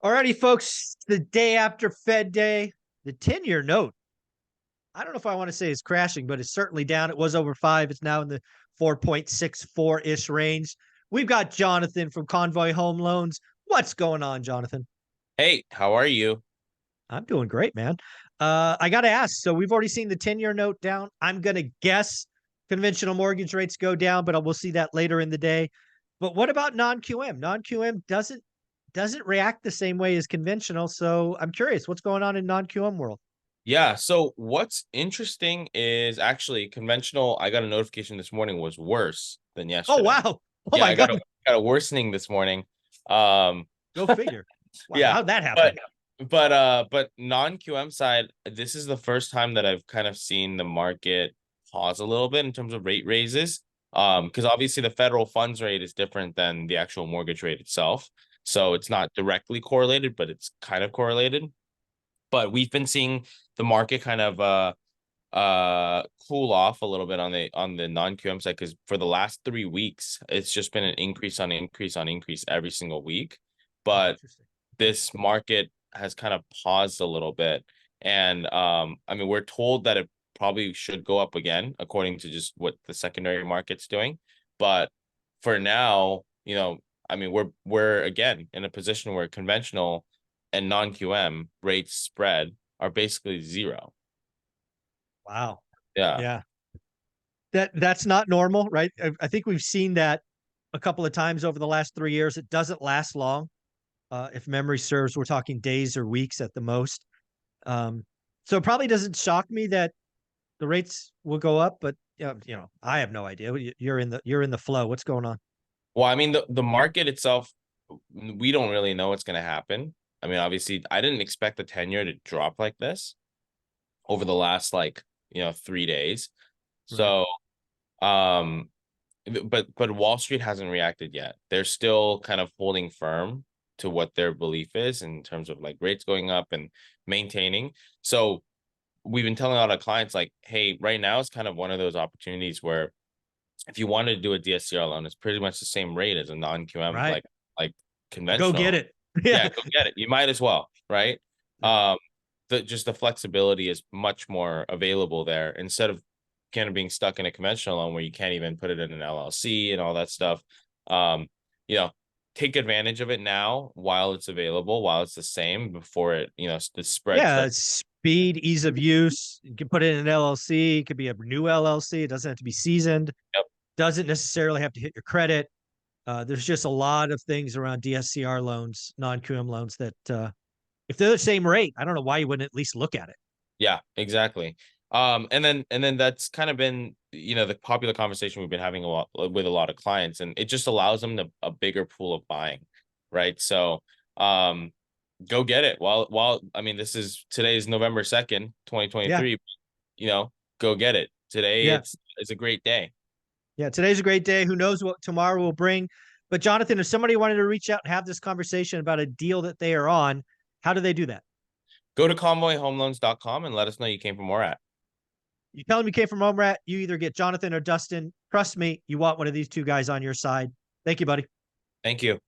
Alrighty, folks, the day after Fed Day, the 10-year note. I don't know if I want to say it's crashing, but it's certainly down. It was over 5. It's now in the 4.64-ish range. We've got Jonathan from Convoy Home Loans. What's going on, Jonathan? Hey, how are you? I'm doing great, man. I got to ask. So we've already seen the 10-year note down. I'm going to guess conventional mortgage rates go down, but we'll see that later in the day. But what about non-QM? Non-QM doesn't react the same way as conventional. So I'm curious, what's going on in non-QM world? Yeah, so what's interesting is actually conventional. I got a notification this morning was worse than Oh yesterday. wow! Oh Yeah, my I got god! a worsening this morning. Um, Go figure. Wow, yeah, how'd that but happen? but non-QM side, this is the first time that I've kind of seen the market pause a little bit in terms of rate raises. Because obviously the federal funds rate is different than the actual mortgage rate itself. So it's not directly correlated, but it's kind of correlated. But we've been seeing the market kind of cool off a little bit on the non-QM side, because for the last 3 weeks it's just been an increase on increase on increase every single week. Oh, But interesting. this market has kind of paused a little bit, and I mean, we're told that it probably should go up again according to just what the secondary market's doing. But for now, I mean, we're again in a position where conventional and non-QM rates spread are basically zero. Wow. Yeah. Yeah. That's not normal, right? I think we've seen that a couple of times over the last 3 years. It doesn't last long. If memory serves, we're talking days or weeks at the most. Um, so it probably doesn't shock me that the rates will go up, but I have no idea. You're in the flow. What's going on? Well, I mean, the market itself, we don't really know what's going to happen. I mean, obviously, I didn't expect the 10-year to drop like this over the last 3 days. Right. So, um, but Wall Street hasn't reacted yet. They're still kind of holding firm to what their belief is in terms of like rates going up and maintaining. So we've been telling a lot of clients like, hey, right now is kind of one of those opportunities where if you wanted to do a DSCR loan, it's pretty much the same rate as a non-QM, Right. like Go get conventional. it. Yeah. Yeah, go get it. You might as well, right? Yeah. Um, the flexibility is much more available there instead of kind of being stuck in a conventional loan where you can't even put it in an LLC and all that stuff. Um, you know, take advantage of it now while it's available, while it's the same before the spread Yeah. starts. Speed, ease of use. You can put it in an LLC. It could be a new LLC. It doesn't have to be seasoned. Yep. Doesn't necessarily have to hit your credit. There's just a lot of things around DSCR loans, non-QM loans that if they're the same rate, I don't know why you wouldn't at least look at it. Yeah, exactly. And then that's kind of been, the popular conversation we've been having a lot with a lot of clients, and it just allows them a bigger pool of buying, right? So, um, go get it. While I mean, today's November 2nd, Yeah. 2023. You know, go get it. Today Yeah. it's a great day. Yeah. Today's a great day. Who knows what tomorrow will bring? But Jonathan, if somebody wanted to reach out and have this conversation about a deal that they are on, how do they do that? Go to convoyhomeloans.com and let us know you came from where at. You tell them you came from Home Rat, you either get Jonathan or Dustin. Trust me, you want one of these two guys on your side. Thank you, buddy. Thank you.